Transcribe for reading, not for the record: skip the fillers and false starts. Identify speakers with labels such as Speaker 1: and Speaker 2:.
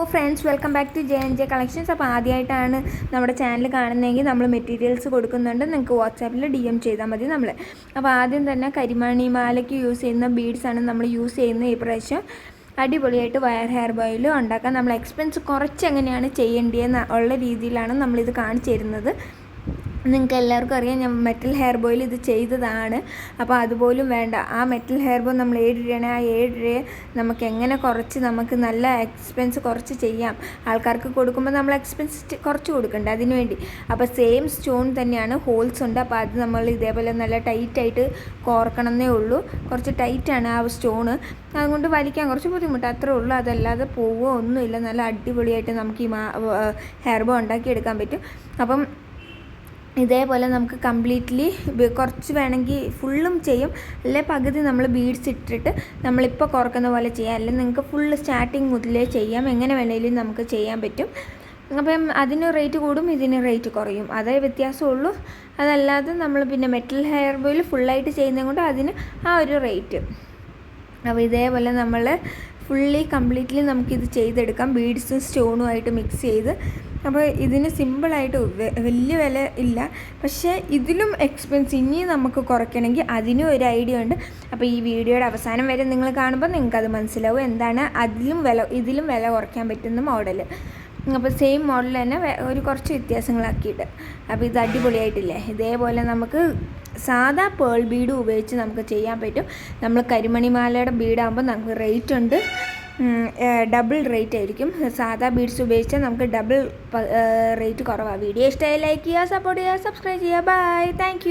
Speaker 1: Friends, welcome back to J collections. അപ്പോൾ ആദ്യമായിട്ടാണ് നമ്മുടെ ചാനൽ കാണുന്നതെങ്കിൽ നമ്മൾ മെറ്റീരിയൽസ് കൊടുക്കുന്നുണ്ട്. നിങ്ങൾക്ക് വാട്സാപ്പിൽ DM ചെയ്താൽ മതി നമ്മൾ. അപ്പോൾ ആദ്യം തന്നെ കരിമണി മാലയ്ക്ക് യൂസ് ചെയ്യുന്ന ബീഡ്സാണ് നമ്മൾ യൂസ് ചെയ്യുന്നത്. ഈ പ്രാവശ്യം അടിപൊളിയായിട്ട് വയർ ഹെയർ ബോയിൽ ഉണ്ടാക്കാൻ നമ്മൾ എക്സ്പെൻസ് കുറച്ച് എങ്ങനെയാണ് ചെയ്യേണ്ടതെന്ന് ഉള്ള രീതിയിലാണ് നമ്മളിത് കാണിച്ചു തരുന്നത്. നിങ്ങൾക്ക് എല്ലാവർക്കും അറിയാം, ഞാൻ മെറ്റൽ ഹെയർ ബോയിൽ ഇത് ചെയ്തതാണ്. അപ്പോൾ അതുപോലും വേണ്ട, ആ മെറ്റൽ ഹെയർ ബോ നമ്മൾ 7 രൂപയാണ്. ആ 7 രൂപയെ നമുക്ക് എങ്ങനെ കുറച്ച് നമുക്ക് നല്ല എക്സ്പെൻസ് കുറച്ച് ചെയ്യാം. ആൾക്കാർക്ക് കൊടുക്കുമ്പോൾ നമ്മൾ എക്സ്പെൻസ് കുറച്ച് കൊടുക്കണ്ട അതിന് വേണ്ടി. അപ്പോൾ സെയിം സ്റ്റോൺ തന്നെയാണ്, ഹോൾസ് ഉണ്ട്. അപ്പോൾ അത് നമ്മൾ ഇതേപോലെ നല്ല ടൈറ്റായിട്ട് കോർക്കണമെന്നേ ഉള്ളൂ. കുറച്ച് ടൈറ്റാണ് ആ സ്റ്റോണ്, അതുകൊണ്ട് വലിക്കാൻ കുറച്ച് ബുദ്ധിമുട്ട് അത്രേ ഉള്ളൂ. അതല്ലാതെ പോവുകയോ ഒന്നുമില്ല. നല്ല അടിപൊളിയായിട്ട് നമുക്ക് ഈ ഹെയർ ബോ ഉണ്ടാക്കിയെടുക്കാൻ പറ്റും. അപ്പം ഇതേപോലെ നമുക്ക് കംപ്ലീറ്റ്ലി കുറച്ച് വേണമെങ്കിൽ ഫുള്ളും ചെയ്യും, അല്ലെ പകുതി നമ്മൾ ബീഡ്സ് ഇട്ടിട്ട് നമ്മളിപ്പോൾ കുറക്കുന്ന പോലെ ചെയ്യാം. അല്ലെങ്കിൽ നിങ്ങൾക്ക് ഫുള്ള് സ്റ്റാർട്ടിങ് മുതലേ ചെയ്യാം. എങ്ങനെ വേണമെങ്കിലും നമുക്ക് ചെയ്യാൻ പറ്റും. അപ്പം അതിന് റേറ്റ് കൂടും, ഇതിന് റേറ്റ് കുറയും, അതേ വ്യത്യാസമുള്ളൂ. അതല്ലാതെ നമ്മൾ പിന്നെ മെറ്റൽ ഹെയർ ബോയിൽ ഫുള്ളായിട്ട് ചെയ്യുന്നത് കൊണ്ട് അതിന് ആ ഒരു റേറ്റ്. അപ്പോൾ ഇതേപോലെ നമ്മൾ കംപ്ലീറ്റ്ലി നമുക്കിത് ചെയ്തെടുക്കാം, ബീഡ്സും സ്റ്റോണുമായിട്ട് മിക്സ് ചെയ്ത്. അപ്പോൾ ഇതിന് സിമ്പിളായിട്ട് വലിയ വില ഇല്ല, പക്ഷേ ഇതിലും എക്സ്പെൻസ് ഇനി നമുക്ക് കുറയ്ക്കണമെങ്കിൽ അതിനും ഒരു ഐഡിയ ഉണ്ട്. അപ്പോൾ ഈ വീഡിയോയുടെ അവസാനം വരെ നിങ്ങൾ കാണുമ്പോൾ നിങ്ങൾക്കത് മനസ്സിലാവും എന്താണ് ഇതിലും വില കുറയ്ക്കാൻ പറ്റുന്ന മോഡൽ. അപ്പോൾ സെയിം മോഡൽ തന്നെ ഒരു കുറച്ച് വ്യത്യാസങ്ങളാക്കിയിട്ട്. അപ്പോൾ ഇത് അടിപൊളിയായിട്ടില്ലേ? ഇതേപോലെ നമുക്ക് സാധാ പേൾ ബീഡ് ഉപയോഗിച്ച് നമുക്ക് ചെയ്യാൻ പറ്റും. നമ്മൾ കരിമണിമാലയുടെ ബീഡാകുമ്പോൾ നമുക്ക് റേറ്റ് ഉണ്ട്, ഡബിൾ റേറ്റ് ആയിരിക്കും. സാധാ ബീഡ്സ് ഉപയോഗിച്ചാൽ നമുക്ക് ഡബിൾ റേറ്റ് കുറവാണ്. വീഡിയോ ഇഷ്ടമായി ലൈക്ക് ചെയ്യുക, സപ്പോർട്ട് ചെയ്യുക, സബ്സ്ക്രൈബ് ചെയ്യുക. Bye, thank